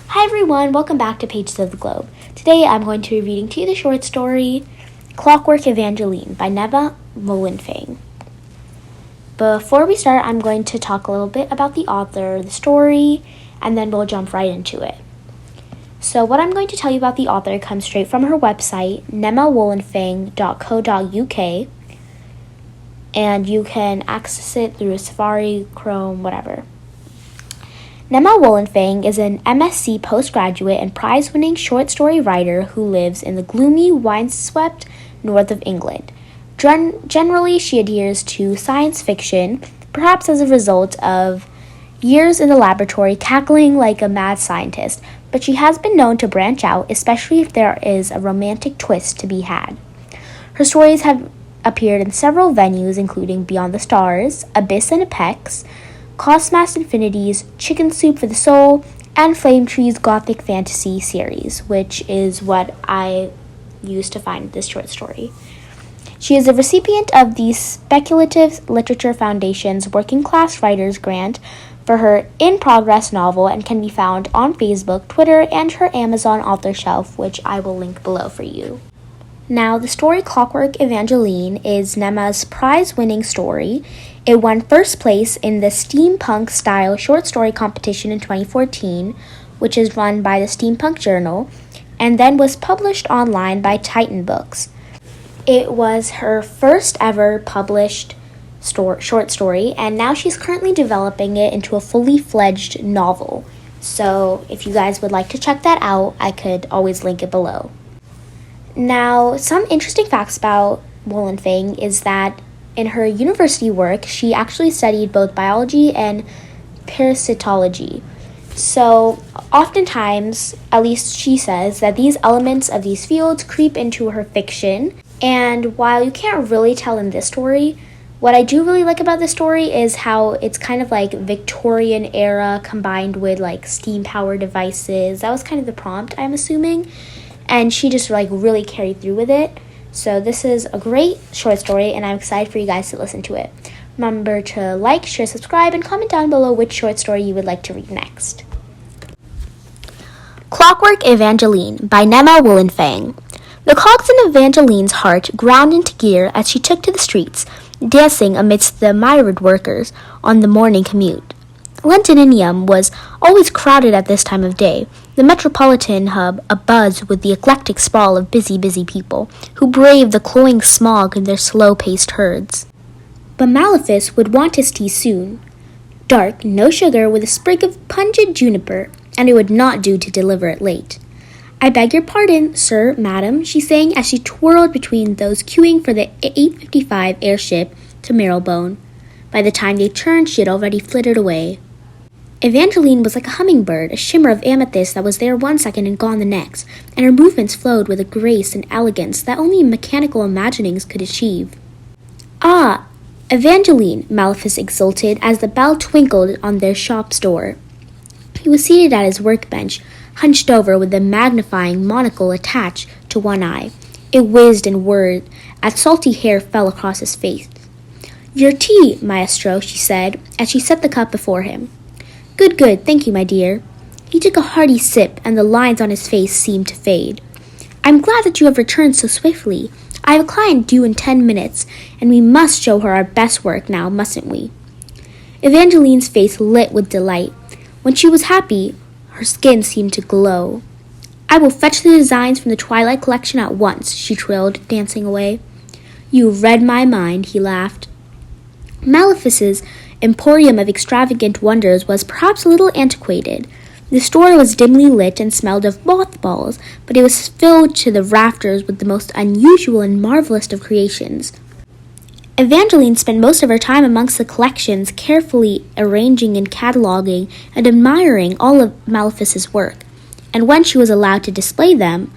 Hi everyone, welcome back to Pages of the Globe. Today I'm going to be reading to you the short story Clockwork, Evangeline by Nemma Wollenfang. Before we start, I'm going to talk a little bit about the author, the story, and then we'll jump right into it. So what I'm going to tell you about the author comes straight from her website, nemmawollenfang.co.uk, and you can access it through Safari, Chrome, whatever. Nemma Wollenfang is an MSc postgraduate and prize-winning short story writer who lives in the gloomy, windswept north of England. Generally, she adheres to science fiction, perhaps as a result of years in the laboratory cackling like a mad scientist, but she has been known to branch out, especially if there is a romantic twist to be had. Her stories have appeared in several venues, including Beyond the Stars, Abyss and Apex, Cosmas Infinity's Chicken Soup for the Soul, and Flame Tree's Gothic Fantasy series, which is what I used to find this short story. She is a recipient of the Speculative Literature Foundation's Working Class Writers Grant for her in-progress novel and can be found on Facebook, Twitter, and her Amazon author shelf, which I will link below for you. Now, the story Clockwork, Evangeline is Nemma's prize-winning story. It won first place in the steampunk-style short story competition in 2014, which is run by the Steampunk Journal, and then was published online by Titan Books. It was her first ever published short story, and now she's currently developing it into a fully fledged novel. So if you guys would like to check that out, I could always link it below. Now, some interesting facts about Wollenfang is that in her university work, she actually studied both biology and parasitology. So, oftentimes, at least she says, that these elements of these fields creep into her fiction. And while you can't really tell in this story, what I do really like about this story is how it's kind of like Victorian era combined with like steam power devices. That was kind of the prompt, I'm assuming. And she just like really carried through with it. So this is a great short story, and I'm excited for you guys to listen to it. Remember to like, share, subscribe, and comment down below which short story you would like to read next. Clockwork, Evangeline by Nemma Wollenfang. The cogs in Evangeline's heart ground into gear as she took to the streets, dancing amidst the myriad workers on the morning commute. Londinium was always crowded at this time of day, the metropolitan hub abuzz with the eclectic sprawl of busy people who braved the cloying smog in their slow-paced herds. But Maleficus would want his tea soon. Dark, no sugar, with a sprig of pungent juniper, and it would not do to deliver it late. "I beg your pardon, sir, madam," she sang as she twirled between those queuing for the 8:55 airship to Marylebone. By the time they turned, she had already flitted away. Evangeline was like a hummingbird, a shimmer of amethyst that was there one second and gone the next, and her movements flowed with a grace and elegance that only mechanical imaginings could achieve. "Ah, Evangeline," Maleficus exulted as the bell twinkled on their shop's door. He was seated at his workbench, hunched over with a magnifying monocle attached to one eye. It whizzed and whirred as salty hair fell across his face. "Your tea, maestro," she said, as she set the cup before him. Good, thank you, my dear." He took a hearty sip, and the lines on his face seemed to fade. "I'm glad that you have returned so swiftly. I have a client due in 10 minutes, and we must show her our best work now, mustn't we?" Evangeline's face lit with delight. When she was happy, her skin seemed to glow. "I will fetch the designs from the Twilight collection at once," she trilled, dancing away. "You've read my mind," he laughed. Maleficus's emporium of extravagant wonders was perhaps a little antiquated. The store was dimly lit and smelled of mothballs, but it was filled to the rafters with the most unusual and marvelous of creations. Evangeline spent most of her time amongst the collections, carefully arranging and cataloging and admiring all of Maleficus's work. And when she was allowed to display them,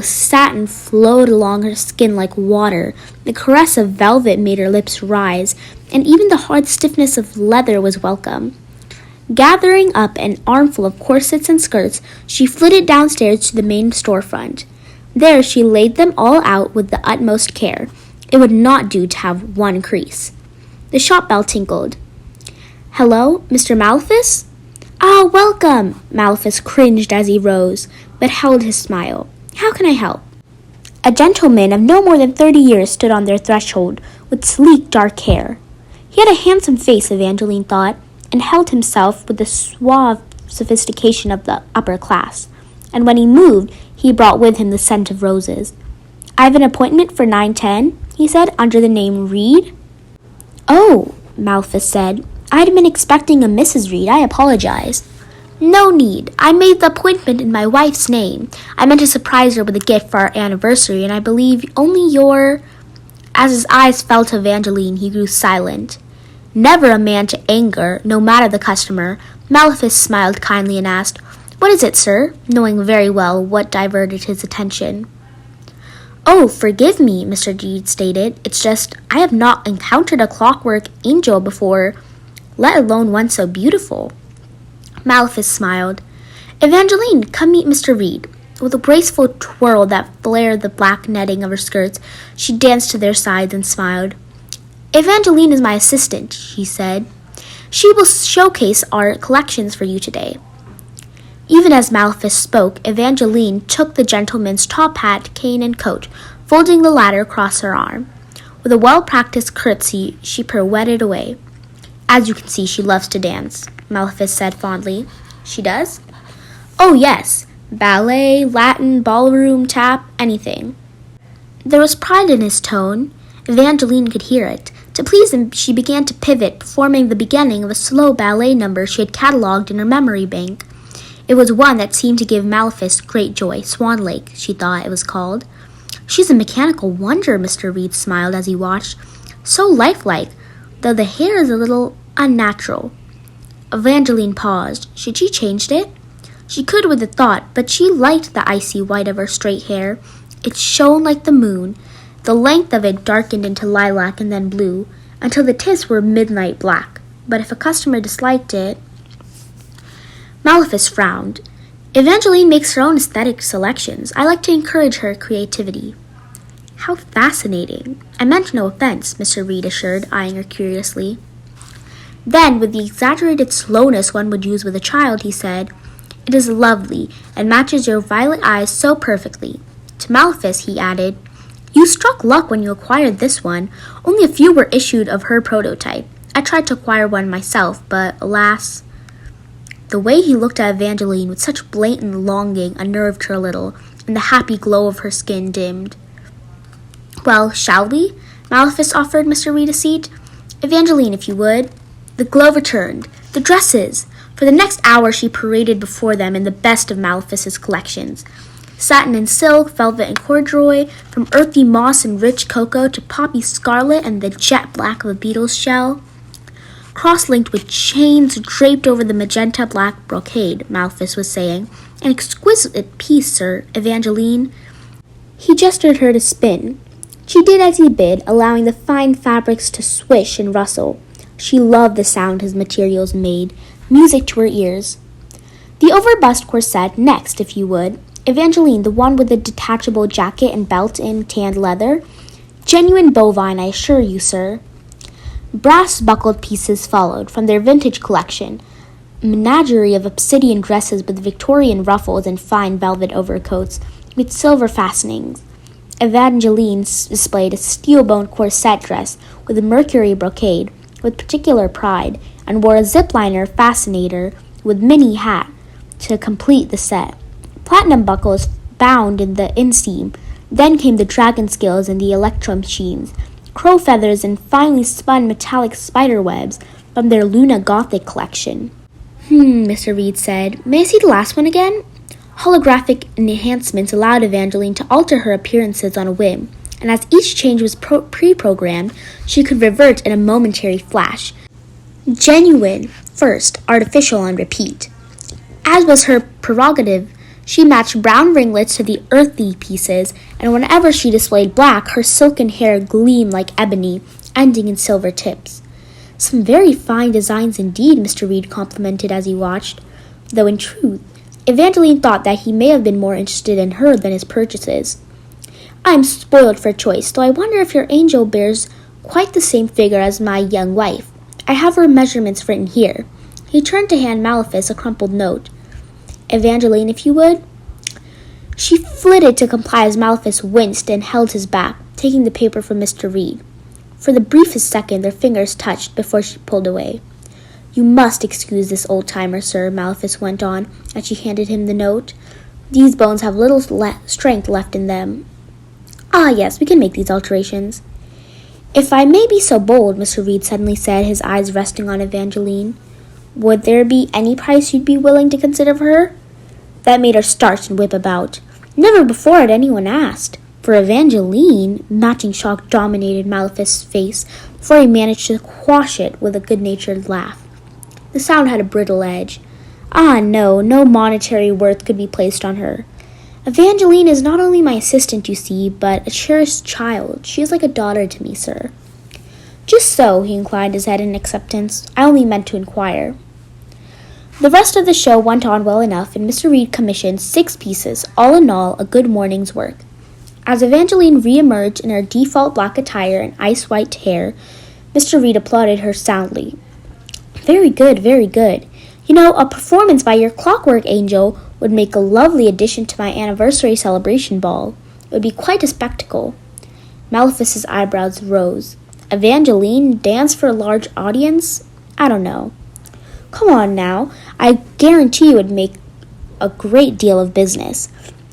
satin flowed along her skin like water, the caress of velvet made her lips rise, and even the hard stiffness of leather was welcome. Gathering up an armful of corsets and skirts, she flitted downstairs to the main storefront. There she laid them all out with the utmost care. It would not do to have one crease. The shop bell tinkled. "Hello, Mr. Maleficus?" "Ah, welcome!" Malthus cringed as he rose, but held his smile. "How can I help?" A gentleman of no more than 30 years stood on their threshold, with sleek dark hair. He had a handsome face, Evangeline thought, and held himself with the suave sophistication of the upper class, and when he moved, he brought with him the scent of roses. "I have an appointment for 9:10, he said, under the name Reed." "Oh," Malthus said, "I had been expecting a Mrs. Reed. I apologize." "No need. I made the appointment in my wife's name. I meant to surprise her with a gift for our anniversary, and I believe only your—" As his eyes fell to Evangeline, he grew silent. Never a man to anger, no matter the customer, Malthus smiled kindly and asked, "What is it, sir?" knowing very well what diverted his attention. "Oh, forgive me," Mr. Reed stated. "It's just I have not encountered a clockwork angel before, let alone one so beautiful." Malthus smiled. "Evangeline, come meet Mr. Reed." With a graceful twirl that flared the black netting of her skirts, she danced to their sides and smiled. "Evangeline is my assistant," she said. "She will showcase our collections for you today." Even as Malthus spoke, Evangeline took the gentleman's top hat, cane, and coat, folding the latter across her arm. With a well-practiced curtsy, she pirouetted away. "As you can see, she loves to dance," Malthus said fondly. "She does?" "Oh, yes. Ballet, Latin, ballroom, tap, anything." There was pride in his tone. Evangeline could hear it. To please him, she began to pivot, performing the beginning of a slow ballet number she had catalogued in her memory bank. It was one that seemed to give Malthus great joy. Swan Lake, she thought it was called. "She's a mechanical wonder," Mr. Reed smiled as he watched. "So lifelike, though the hair is a little unnatural." Evangeline paused. Should she change it? She could with a thought, but she liked the icy white of her straight hair. It shone like the moon. The length of it darkened into lilac and then blue, until the tips were midnight black. But if a customer disliked it— Malthus frowned. "Evangeline makes her own aesthetic selections. I like to encourage her creativity." "How fascinating." "I meant no offense," Mr. Reed assured, eyeing her curiously. Then, with the exaggerated slowness one would use with a child, he said, "It is lovely, and matches your violet eyes so perfectly." To Malthus, he added, "You struck luck when you acquired this one. Only a few were issued of her prototype. I tried to acquire one myself, but alas—" The way he looked at Evangeline with such blatant longing unnerved her a little, and the happy glow of her skin dimmed. "Well, shall we?" Malthus offered Mr. Reed a seat. "Evangeline, if you would." The glow returned. The dresses! For the next hour she paraded before them in the best of Malthus's collections. Satin and silk, velvet and corduroy, from earthy moss and rich cocoa to poppy scarlet and the jet black of a beetle's shell. Cross-linked with chains draped over the magenta black brocade, Malthus was saying. "An exquisite piece, sir, Evangeline." He gestured her to spin. She did as he bid, allowing the fine fabrics to swish and rustle. She loved the sound his materials made, music to her ears. "The overbust corset next, if you would. Evangeline, the one with the detachable jacket and belt in tanned leather. Genuine bovine, I assure you, sir." Brass-buckled pieces followed from their vintage collection, a menagerie of obsidian dresses with Victorian ruffles and fine velvet overcoats with silver fastenings. Evangeline displayed a steel-boned corset dress with a mercury brocade, with particular pride, and wore a zip-liner fascinator with mini hat to complete the set. Platinum buckles bound in the inseam. Then came the dragon scales and the electrum sheens, crow feathers and finely spun metallic spider webs from their Luna Gothic collection. Mr. Reed said. "May I see the last one again?" Holographic enhancements allowed Evangeline to alter her appearances on a whim, and as each change was pre-programmed, she could revert in a momentary flash. Genuine first, artificial on repeat. As was her prerogative, she matched brown ringlets to the earthy pieces, and whenever she displayed black, her silken hair gleamed like ebony, ending in silver tips. "Some very fine designs indeed," Mr. Reed complimented as he watched, though in truth, Evangeline thought that he may have been more interested in her than his purchases. "I am spoiled for choice, though I wonder if your angel bears quite the same figure as my young wife. I have her measurements written here." He turned to hand Malphus a crumpled note. "Evangeline, if you would." She flitted to comply as Malphus winced and held his back, taking the paper from Mr. Reed. For the briefest second their fingers touched before she pulled away. "You must excuse this old-timer, sir," Malphus went on as she handed him the note. "These bones have little strength left in them." "Ah, yes, we can make these alterations." "If I may be so bold," Mr. Reed suddenly said, his eyes resting on Evangeline, "would there be any price you'd be willing to consider for her?" That made her start and whip about. Never before had anyone asked. For Evangeline, matching shock dominated Malphus' face before he managed to quash it with a good-natured laugh. The sound had a brittle edge. "Ah, no monetary worth could be placed on her. Evangeline is not only my assistant, you see, but a cherished child. She is like a daughter to me, sir." "Just so," he inclined his head in acceptance. "I only meant to inquire." The rest of the show went on well enough, and Mr. Reed commissioned 6 pieces, all in all a good morning's work. As Evangeline re-emerged in her default black attire and ice-white hair, Mr. Reed applauded her soundly. "Very good, very good. You know, a performance by your Clockwork angel would make a lovely addition to my anniversary celebration ball. It would be quite a spectacle." Malphus's eyebrows rose. "Evangeline dance for a large audience? I don't know." "Come on now. I guarantee it would make a great deal of business.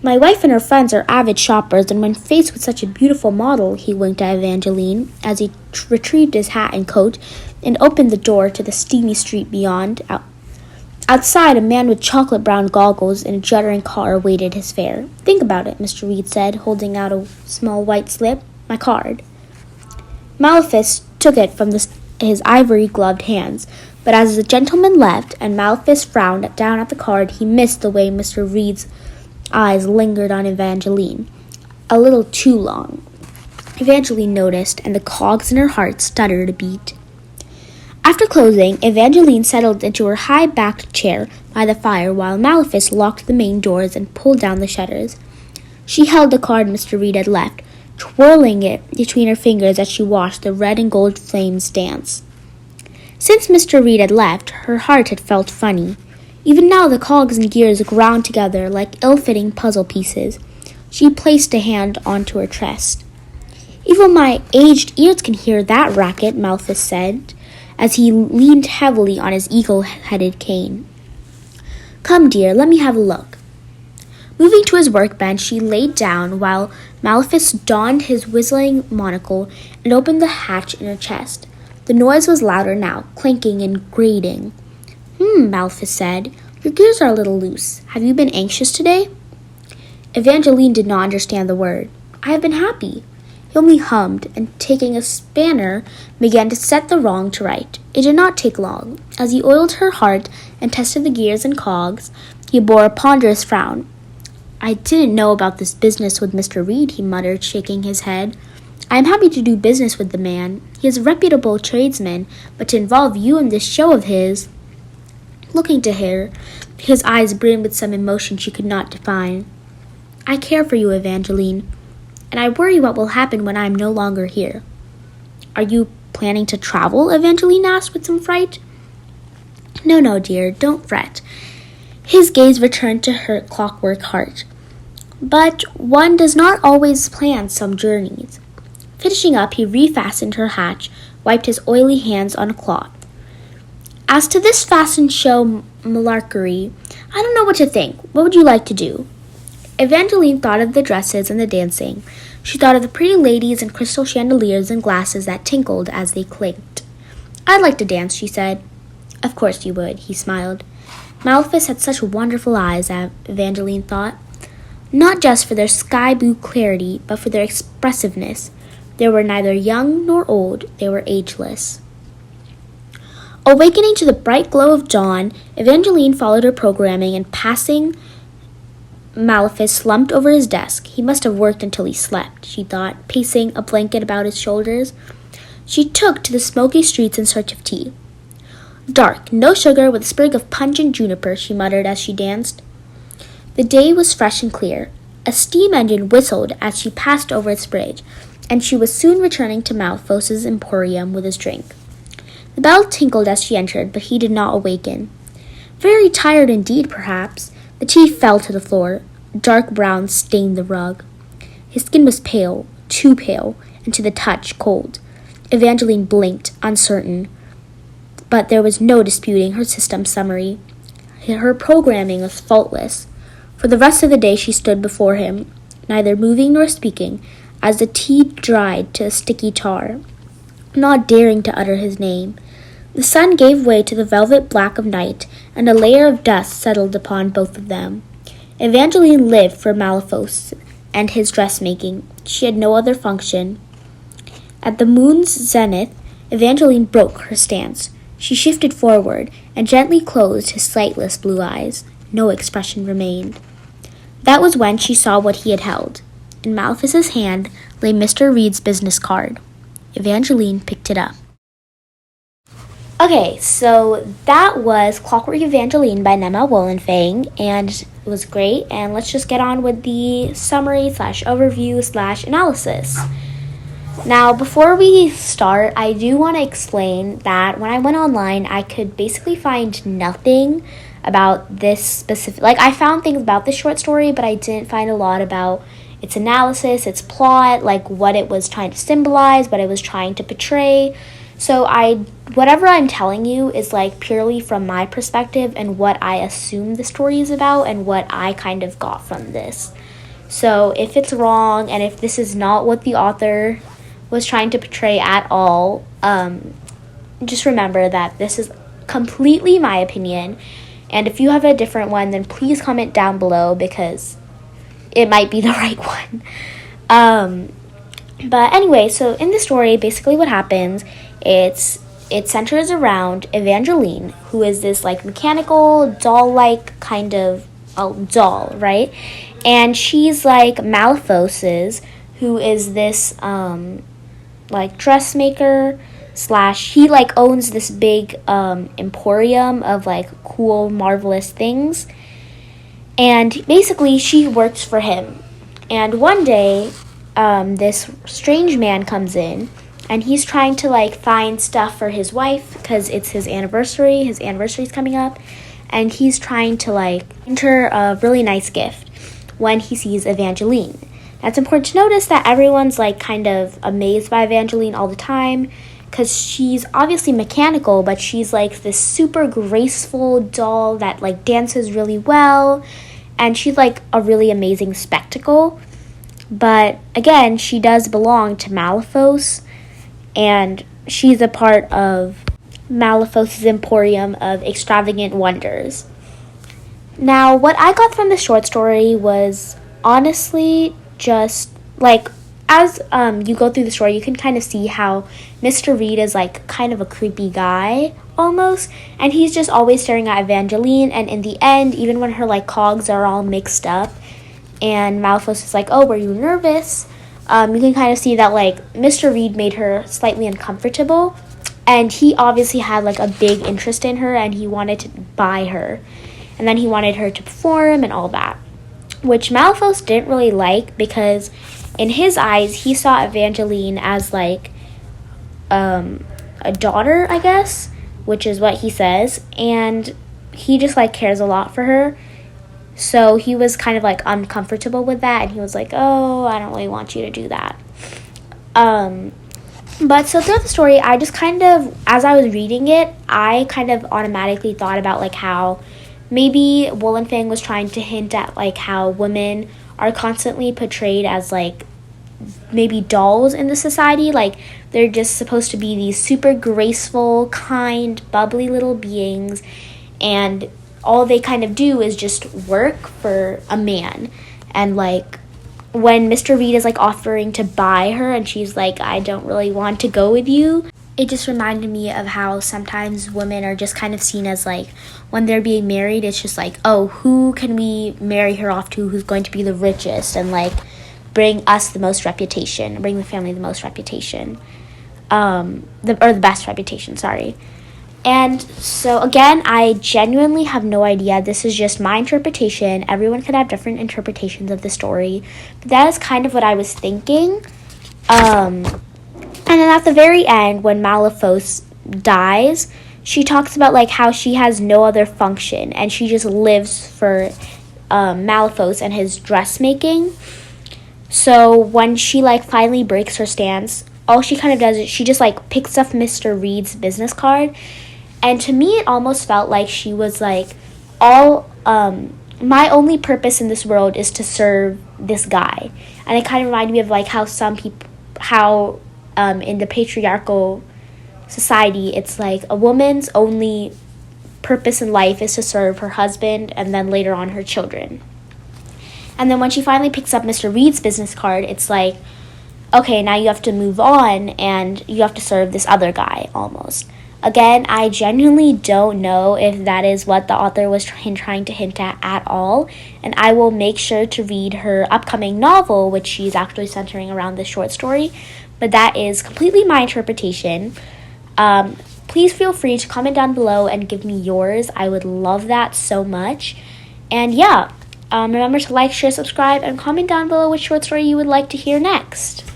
My wife and her friends are avid shoppers, and when faced with such a beautiful model," he winked at Evangeline as he retrieved his hat and coat and opened the door to the steamy street beyond. Outside, a man with chocolate-brown goggles in a juddering car awaited his fare. "Think about it," Mr. Reed said, holding out a small white slip. "My card." Malphus took it from his ivory-gloved hands, but as the gentleman left and Malphus frowned down at the card, he missed the way Mr. Reed's eyes lingered on Evangeline. A little too long. Evangeline noticed, and the cogs in her heart stuttered a beat. After closing, Evangeline settled into her high-backed chair by the fire while Malphus locked the main doors and pulled down the shutters. She held the card Mr. Reed had left, twirling it between her fingers as she watched the red and gold flames dance. Since Mr. Reed had left, her heart had felt funny. Even now the cogs and gears ground together like ill-fitting puzzle pieces. She placed a hand onto her chest. "Even my aged ears can hear that racket," Malphus said, as he leaned heavily on his eagle-headed cane. "Come, dear, let me have a look." Moving to his workbench, she laid down while Malphus donned his whistling monocle and opened the hatch in her chest. The noise was louder now, clanking and grating. Malphus said, "Your gears are a little loose. Have you been anxious today?" Evangeline did not understand the word. "I have been happy." He only hummed, and taking a spanner, began to set the wrong to right. It did not take long. As he oiled her heart and tested the gears and cogs, he bore a ponderous frown. "I didn't know about this business with Mr. Reed," he muttered, shaking his head. "I am happy to do business with the man. He is a reputable tradesman, but to involve you in this show of his—" Looking to her, his eyes brimmed with some emotion she could not define. "I care for you, Evangeline, and I worry what will happen when I am no longer here." "Are you planning to travel?" Evangeline asked with some fright. No, dear, don't fret." His gaze returned to her clockwork heart. "But one does not always plan some journeys." Finishing up, he refastened her hatch, wiped his oily hands on a cloth. "As to this fashion show malarkey, I don't know what to think. What would you like to do?" Evangeline thought of the dresses and the dancing. She thought of the pretty ladies and crystal chandeliers and glasses that tinkled as they clinked. "I'd like to dance," she said. "Of course you would," he smiled. Malphus had such wonderful eyes, Evangeline thought. Not just for their sky-blue clarity, but for their expressiveness. They were neither young nor old, they were ageless. Awakening to the bright glow of dawn, Evangeline followed her programming, and passing Malphus slumped over his desk. He must have worked until he slept, she thought, pacing a blanket about his shoulders. She took to the smoky streets in search of tea. "Dark, no sugar, with a sprig of pungent juniper," she muttered as she danced. The day was fresh and clear. A steam engine whistled as she passed over its bridge, and she was soon returning to Malphus's emporium with his drink. The bell tinkled as she entered, but he did not awaken. Very tired indeed, perhaps. The tea fell to the floor. Dark brown stained the rug. His skin was pale, too pale, and to the touch cold. Evangeline blinked, uncertain, but there was no disputing her system summary. Her programming was faultless. For the rest of the day she stood before him, neither moving nor speaking, as the tea dried to a sticky tar, not daring to utter his name. The sun gave way to the velvet black of night, and a layer of dust settled upon both of them. Evangeline lived for Malifaux and his dressmaking. She had no other function. At the moon's zenith, Evangeline broke her stance. She shifted forward and gently closed his sightless blue eyes. No expression remained. That was when she saw what he had held. In Malefic's hand lay Mr. Reed's business card. Evangeline picked it up. Okay, so that was Clockwork Evangeline by Nemma Wollenfang, and it was great. And let's just get on with the summary / overview / analysis. Now, before we start, I do want to explain that when I went online, I could basically find nothing about this specific... I found things about this short story, but I didn't find a lot about its analysis, its plot, what it was trying to symbolize, what it was trying to portray. So whatever I'm telling you is purely from my perspective and what I assume the story is about and what I kind of got from this. So if it's wrong and if this is not what the author was trying to portray at all, just remember that this is completely my opinion. And if you have a different one, then please comment down below because it might be the right one. But anyway, so in the story, basically what happens, it centers around Evangeline, who is this mechanical, doll-like kind of doll, right? And she's Malifaux's, who is this dressmaker / he owns this big emporium of cool, marvelous things. And basically she works for him. And one day this strange man comes in, and he's trying to find stuff for his wife because it's his anniversary. His anniversary's coming up, and he's trying to find her a really nice gift when he sees Evangeline. Now, it's important to notice that everyone's kind of amazed by Evangeline all the time because she's obviously mechanical, but she's this super graceful doll that dances really well, and she's a really amazing spectacle. But again, she does belong to Malifaux, and she's a part of Malifaux's emporium of extravagant wonders. Now, what I got from the short story was honestly just as you go through the story, you can kind of see how Mr. Reed is kind of a creepy guy almost, and he's just always staring at Evangeline. And in the end, even when her cogs are all mixed up, and Malifaux is oh, were you nervous? You can kind of see that Mr. Reed made her slightly uncomfortable, and he obviously had a big interest in her, and he wanted to buy her, and then he wanted her to perform and all that, which Malifaux didn't really like because in his eyes he saw Evangeline as a daughter, I guess, which is what he says, and he just cares a lot for her. So he was kind of uncomfortable with that, and he was oh, I don't really want you to do that. But so throughout the story, I just kind of, as I was reading it, I kind of automatically thought about how maybe Wollenfang was trying to hint at how women are constantly portrayed as maybe dolls in the society. They're just supposed to be these super graceful, kind, bubbly little beings, and all they kind of do is just work for a man. And when Mr. Reed is offering to buy her and she's I don't really want to go with you, it just reminded me of how sometimes women are just kind of seen as when they're being married, it's just oh, who can we marry her off to, who's going to be the richest and bring us the most reputation, bring the family the most reputation, the best reputation, sorry. And so, again, I genuinely have no idea. This is just my interpretation. Everyone could have different interpretations of the story. But that is kind of what I was thinking. And then at the very end, when Malifaux dies, she talks about like how she has no other function and she just lives for Malifaux and his dressmaking. So when she like finally breaks her stance, all she kind of does is she just like picks up Mr. Reed's business card, and to me it almost felt like she was like, all my only purpose in this world is to serve this guy. And it kind of reminded me of like how some people, in the patriarchal society, it's like a woman's only purpose in life is to serve her husband and then later on her children. And then when she finally picks up Mr. Reed's business card, it's like, okay, now you have to move on and you have to serve this other guy almost. Again, I genuinely don't know if that is what the author was trying to hint at all. And I will make sure to read her upcoming novel, which she's actually centering around this short story. But that is completely my interpretation. Please feel free to comment down below and give me yours. I would love that so much. And yeah, remember to like, share, subscribe, and comment down below which short story you would like to hear next.